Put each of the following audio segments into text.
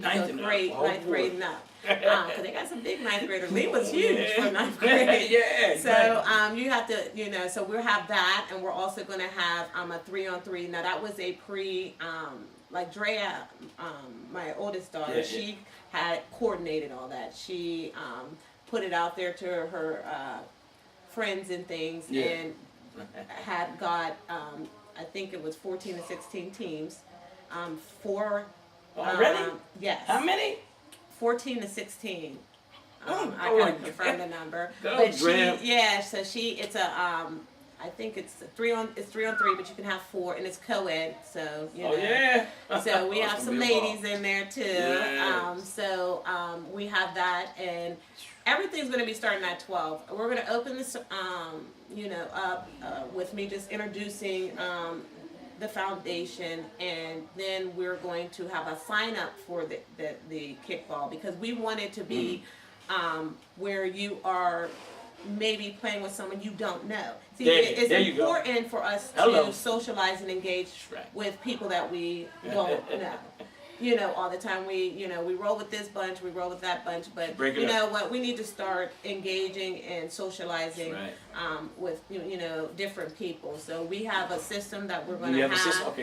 Ninth grade, ninth grade and up. Because they got some big ninth graders. Lee was huge for ninth grade. Yeah. So you have to, so we'll have that, and we're also going to have a 3-on-3. Now that was a like Drea, my oldest daughter, she had coordinated all that. She put it out there to her friends and things, and had got, I think it was 14 to 16 teams. Already? Yes. How many? 14 to 16. I oh, can't confirm the number. Go, but Drea. so it's a, I think it's 3-on-3, but you can have 4, and it's co-ed, so, So we have some ladies in there, too. Yes. We have that, and everything's going to be starting at 12. We're going to open this, up with me just introducing the foundation, and then we're going to have a sign up for the kickball, because we want it to be where you are maybe playing with someone you don't know. See, it's important for us to socialize and engage with people that we don't know. All the time we roll with this bunch, we roll with that bunch, but you know what? We need to start engaging and socializing with different people. So we have a system that we're going to have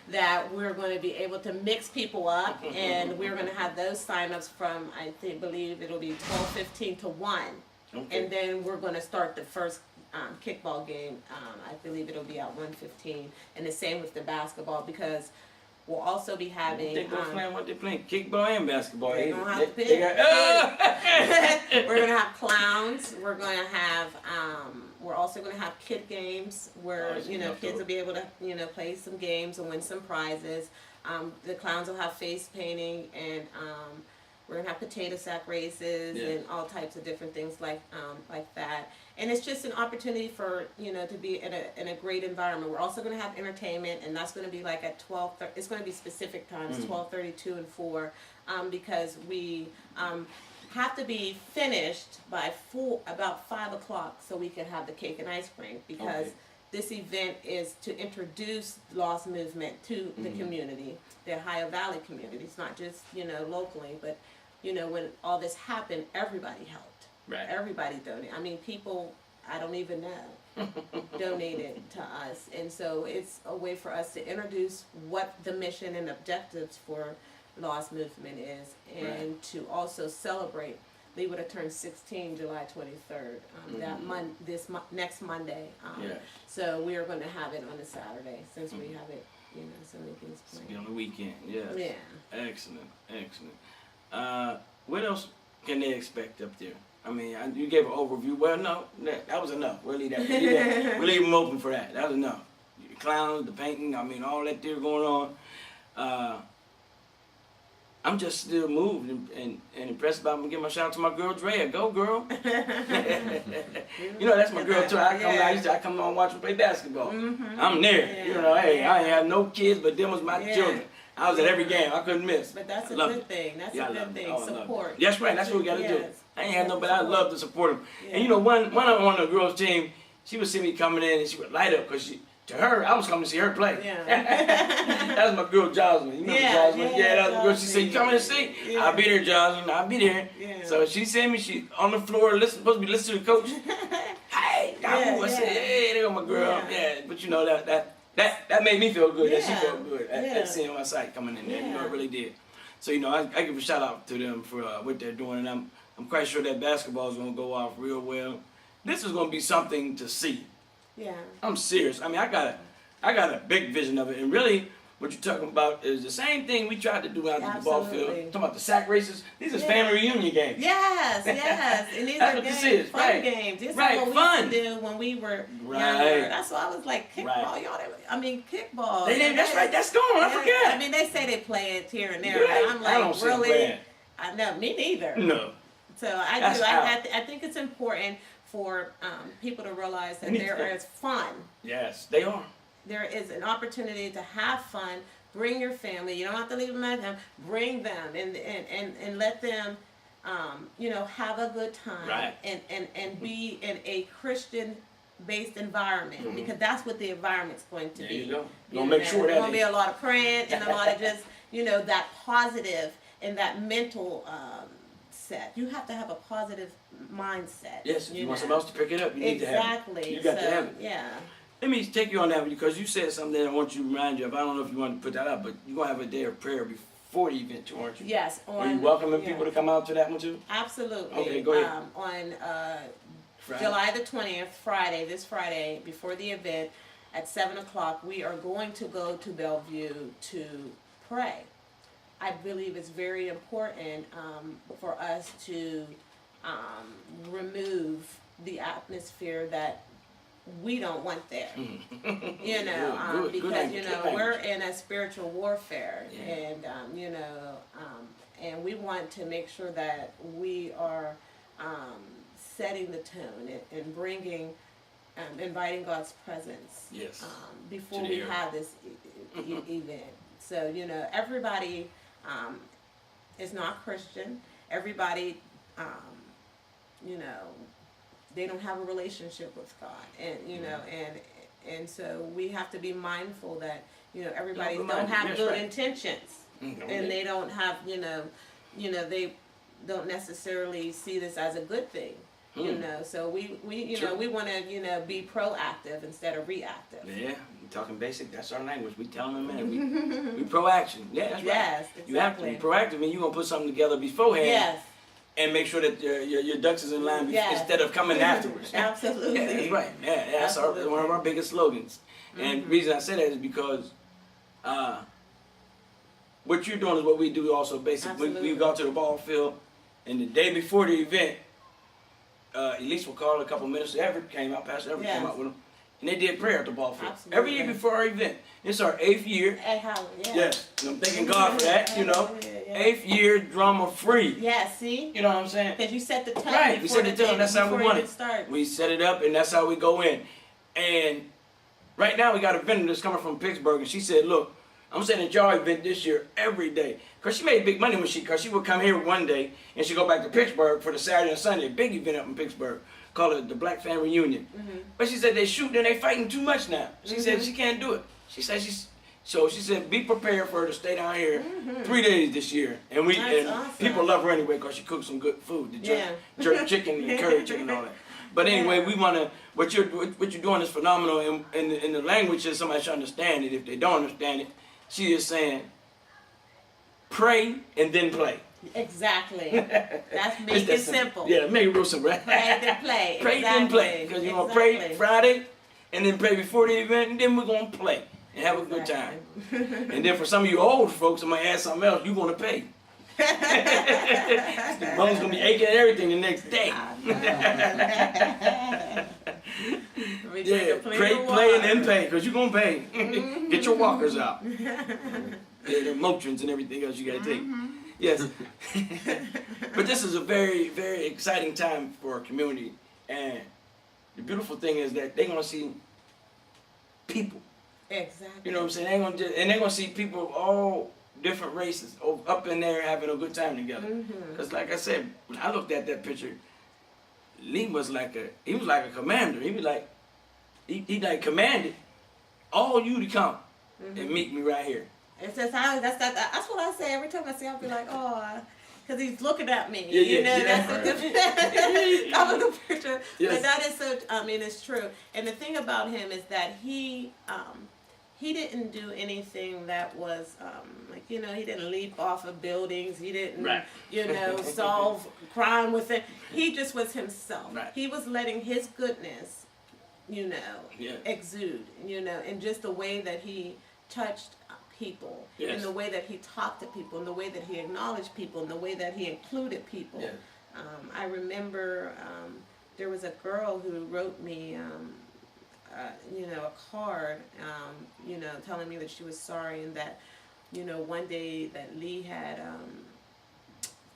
that we're going to be able to mix people up, and we're going to have those signups from believe it'll be 12:15 to 1. Okay. And then we're going to start the first kickball game. I believe it'll be at 1:15, and the same with the basketball, because we'll also be having. They're playing kickball and basketball. They're gonna have to pick. We're gonna have clowns. We're gonna have. We're also gonna have kid games where kids will be able to play some games and win some prizes. The clowns will have face painting, and we're gonna have potato sack races and all types of different things like that. And it's just an opportunity for to be in a great environment. We're also gonna have entertainment, and that's gonna be like at 12. It's gonna be specific times, 12:30, 2, and 4, because we have to be finished by about 5 o'clock, so we can have the cake and ice cream, because. This event is to introduce L.A.W.S movement to the community, the Ohio Valley community. It's not just, locally, but, when all this happened, everybody helped. Right. Everybody donated. I mean, people I don't even know donated to us. And so it's a way for us to introduce what the mission and objectives for L.A.W.S movement is, and to also celebrate. They would have turned 16 July 23rd, next Monday. So we are going to have it on a Saturday, since we have it, so many things planned. Be on the weekend, yes. Yeah. Excellent, excellent. What else can they expect up there? I mean, you gave an overview. Well, no, that was enough. We'll leave that. We'll leave them open for that. That was enough. The clowns, the painting, I mean, all that there going on. I'm just still moved and impressed about. I'm gonna give my shout out to my girl Drea. Go girl! That's my girl too. I come on and watch her play basketball. I'm there. Hey, I ain't have no kids, but them was my children. I was at every game. I couldn't miss. But that's a good thing. That's a good thing. Support. That's right. That's what we gotta do. I ain't had no, but I love to support them. And one on the girls' team, she would see me coming in and she would light up, because to her, I was coming to see her play. That was my girl Jocelyn. You remember Jocelyn? That was the girl. She said, "You coming to see?" I'll be there, Jocelyn. I'll be there. So she seen me. She on the floor, supposed to be listening to the coach. Hey, I said, "Hey, there go my girl." But that made me feel good. That she felt good at seeing my site coming in there. It really did. So I give a shout out to them for what they're doing, and I'm quite sure that basketball is gonna go off real well. This is gonna be something to see. Yeah. I'm serious. I mean, I got a big vision of it, and really, what you're talking about is the same thing we tried to do out at the ball field. Talking about the sack races. These are family reunion games. Yes. And these are games, fun games. This is what we used to do when we were younger. That's why I was like, kickball, kickball. That's right. That's gone. I forget. I mean, they say they play it here and there, but I'm like, I don't really? I know, me neither. No. So I think it's important for people to realize that there is fun. Yes, they are. There is an opportunity to have fun. Bring your family. You don't have to leave them at home. Bring them and let them, have a good time. Right. And be in a Christian-based environment, because that's what the environment's going to be. There you go. Don't make sure that there's going to be a lot of praying and a lot of just, that positive in that mental set. You have to have a positive mindset. Yes, if you want know. someone else to pick it up, you need to have it. Exactly. You got to have it. Yeah. Let me take you on that because you said something that I want you to remind you of. I don't know if you want to put that up, but you're going to have a day of prayer before the event too, aren't you? Yes. Are you welcoming people to come out to that one too? Absolutely. Okay, go ahead. On Friday. July the 20th, this Friday, before the event, at 7 o'clock, we are going to go to Bellevue to pray. I believe it's very important for us to remove the atmosphere that we don't want there. You know, because you know we're in a spiritual warfare, and you know, and we want to make sure that we are setting the tone and bringing, inviting God's presence. Yes. Before we have this event. So you know, everybody is not Christian. Everybody, you know, they don't have a relationship with God, and you know, and so we have to be mindful that you know everybody don't have good intentions, and they don't have you know, they don't necessarily see this as a good thing. You know, so we you know we want to you know be proactive instead of reactive. Yeah, we're talking basic. That's our language. We telling them, man, we proaction. Yeah, that's right. Yes, exactly. You have to be proactive. I mean, you're gonna put something together beforehand. Yes. And make sure that your ducks is in line instead of coming afterwards. Absolutely. Yeah, that's right. Yeah, that's one of our biggest slogans. And the reason I say that is because what you're doing is what we do also. Basically, we go to the ball field, and the day before the event, L.A.W.S will call a couple minutes. Everett came out, Pastor Everett came out with them, and they did prayer at the ball field. Absolutely. Every year before our event. It's our 8th year. Yes, and I'm thanking God for that, you know. 8th year drama free. Yeah, see? You know what I'm saying? Because you set the tone. Right, we set the tone. That's how we want it. We set it up, and that's how we go in. And right now, we got a vendor that's coming from Pittsburgh, and she said, look, I'm setting a jar event this year every day. Because she made big money when she would come here one day, and she'd go back to Pittsburgh for the Saturday and Sunday, a big event up in Pittsburgh, called it the Black Fan Reunion. But she said they shooting and they fighting too much now. She said she can't do it. She said be prepared for her to stay down here 3 days this year, and awesome. People love her anyway because she cooks some good food, the jerk chicken and curry chicken and all that. But anyway, we want to. What you're doing is phenomenal, and in the language that somebody should understand it. If they don't understand it, she is saying, pray and then play. Exactly. That's make it simple. Yeah, make it real simple. Right? Pray then play. Pray then play, because you're gonna pray Friday, and then pray before the event, and then we're gonna play and have a good time. And then for some of you old folks, I might add something else. You're gonna pay. The bone's gonna be aching and everything the next day. Yeah, pray, play, and then pay, because you're gonna pay. Get your walkers out. Yeah, the Motrins and everything else you gotta take. Yes. But this is a very, very exciting time for our community, and the beautiful thing is that they're gonna see people. Exactly. You know what I'm saying? They're gonna see people of all different races up in there having a good time together. Because like I said, when I looked at that picture, Lee was like a commander. He was like, he like commanded all you to come and meet me right here. It's just that's what I say every time I see him. I'll be like, oh, because he's looking at me. Yeah, you know, yeah. that's a good that was the picture. Yes. But that is so. I mean, it's true. And the thing about him is that he didn't do anything that was like, you know, he didn't leap off of buildings. He didn't, you know, solve crime with it. He just was himself. Right. He was letting his goodness, you know, exude. You know, and just the way that he touched people, in the way that he talked to people, in the way that he acknowledged people, in the way that he included people. I remember there was a girl who wrote me, you know, a card, you know, telling me that she was sorry, and that, you know, one day that Lee had,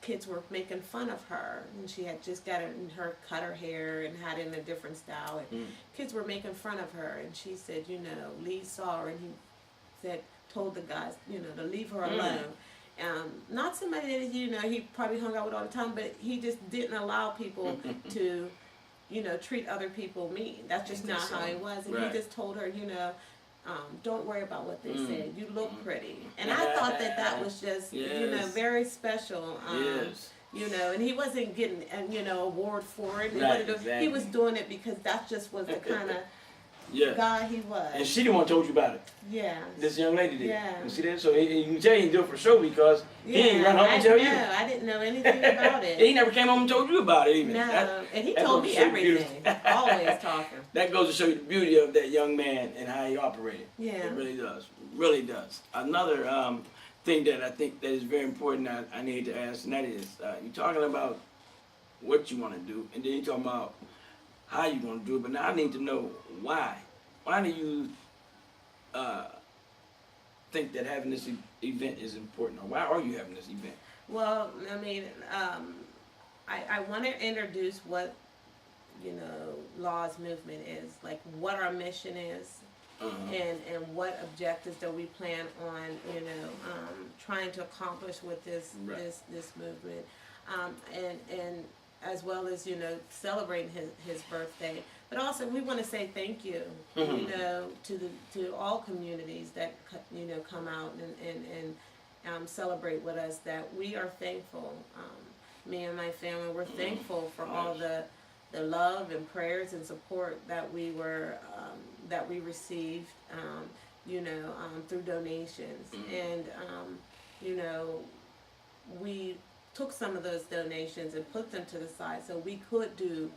kids were making fun of her, and she had just got cut her hair and had it in a different style, and kids were making fun of her, and she said, you know, Lee saw her, and he said, told the guys, you know, to leave her alone. Not somebody that, you know, he probably hung out with all the time, but he just didn't allow people to, you know, treat other people mean. That's just not how he was. And he just told her, you know, don't worry about what they say. You look pretty. And I thought that was just, very special. Yes. And he wasn't getting, award for it. Right, exactly. He was doing it because that just was the kind of guy he was. And she the one told you about it. Yeah. This young lady did. Yeah. You see that? So you can tell he didn't do it for show because he didn't run home and tell you. I didn't know anything about it. He never came home and told you about it even. No, and he told me everything. Always talking. That goes to show you the beauty of that young man and how he operated. Yeah. It really does. Really does. Another thing that I think that is very important I need to ask, and that is, you're talking about what you want to do, and then you're talking about how you want to do it, but now I need to know why. Why do you think that having this event is important, or why are you having this event? Well, I mean, I want to introduce what, L.A.W.S movement is, like what our mission is, and what objectives that we plan on, trying to accomplish with this this movement, and as well as celebrating his birthday. But also we want to say thank you, to all communities that come out and celebrate with us. That we are thankful. Me and my family, we're thankful for all the love and prayers and support that we received, through donations, and we took some of those donations and put them to the side so we could do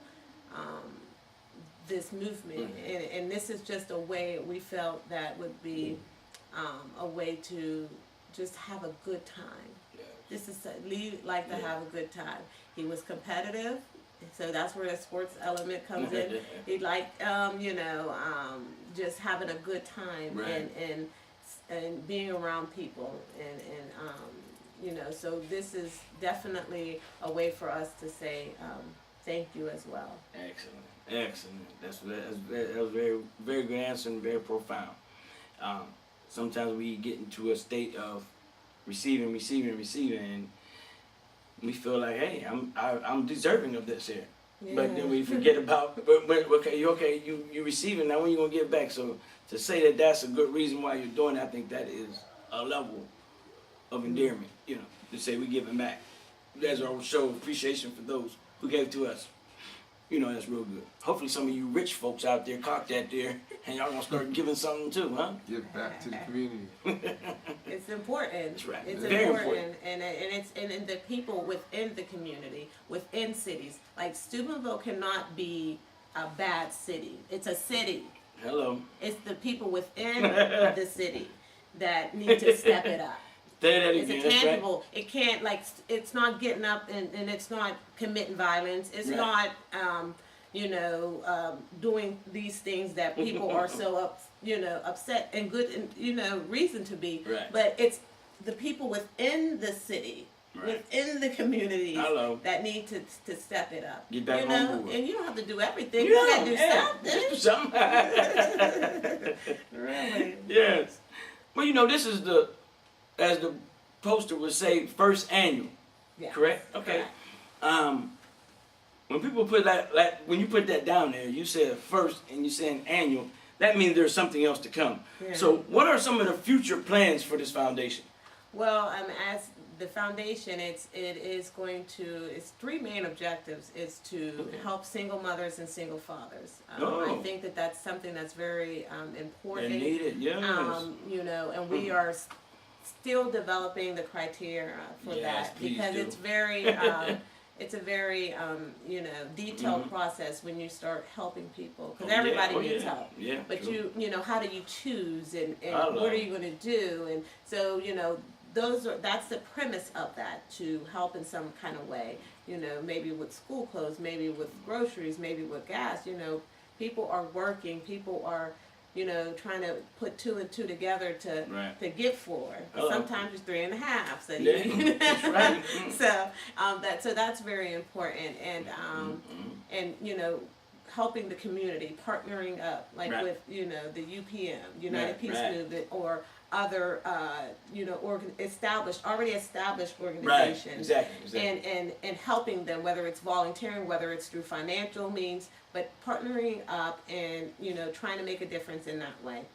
this movement, and this is just a way we felt that would be a way to just have a good time. This is Lee liked to have a good time. He was competitive, so that's where the sports element comes in. He liked, just having a good time, and being around people, and so this is definitely a way for us to say thank you as well. Excellent. That was very, very good answer and very profound. Sometimes we get into a state of receiving, and we feel like, hey, I'm deserving of this here. Yeah. But then we forget about, you receiving, now when you gonna give back? So to say that that's a good reason why you're doing it, I think that is a level of endearment, to say we giving back. That's our show of appreciation for those who gave to us. That's real good. Hopefully some of you rich folks out there caught that there, and y'all gonna start giving something too, huh? Give back to the community. It's important. That's right. It's very important. And it's and the people within the community, within cities. Like Steubenville cannot be a bad city. It's a city. Hello. It's the people within the city that need to step it up. It's a tangible. Right. It can't, it's not getting up and it's not committing violence. It's not, doing these things that people are so upset and good and reason to be. Right. But it's the people within the city, within the communities that need to step it up. Get back on board. And you don't have to do everything. You gotta do something. Just do something. Really. Yes. Well, this is as the poster would say, first annual. Yeah. Correct? Okay. Correct. When people put when you put that down there, you said first and you saying annual, that means there's something else to come. Yeah. So what are some of the future plans for this foundation? Well, as the foundation, it's three main objectives. Is to help single mothers and single fathers. I think that that's something that's very important. And needed, yes. And we are still developing the criteria for that, because it's very it's a very detailed process when you start helping people, because everybody needs help. Yeah, but true. How do you choose, and what are you going to do? And so that's the premise of that, to help in some kind of way. Maybe with school clothes, maybe with groceries, maybe with gas. People are working, people are trying to put two and two together to get four. Sometimes it's 3.5. So that's right. So that's very important, and helping the community, partnering up, with the UPM, United Peace Movement, or other already established organizations, exactly. And helping them, whether it's volunteering, whether it's through financial means, but partnering up and trying to make a difference in that way.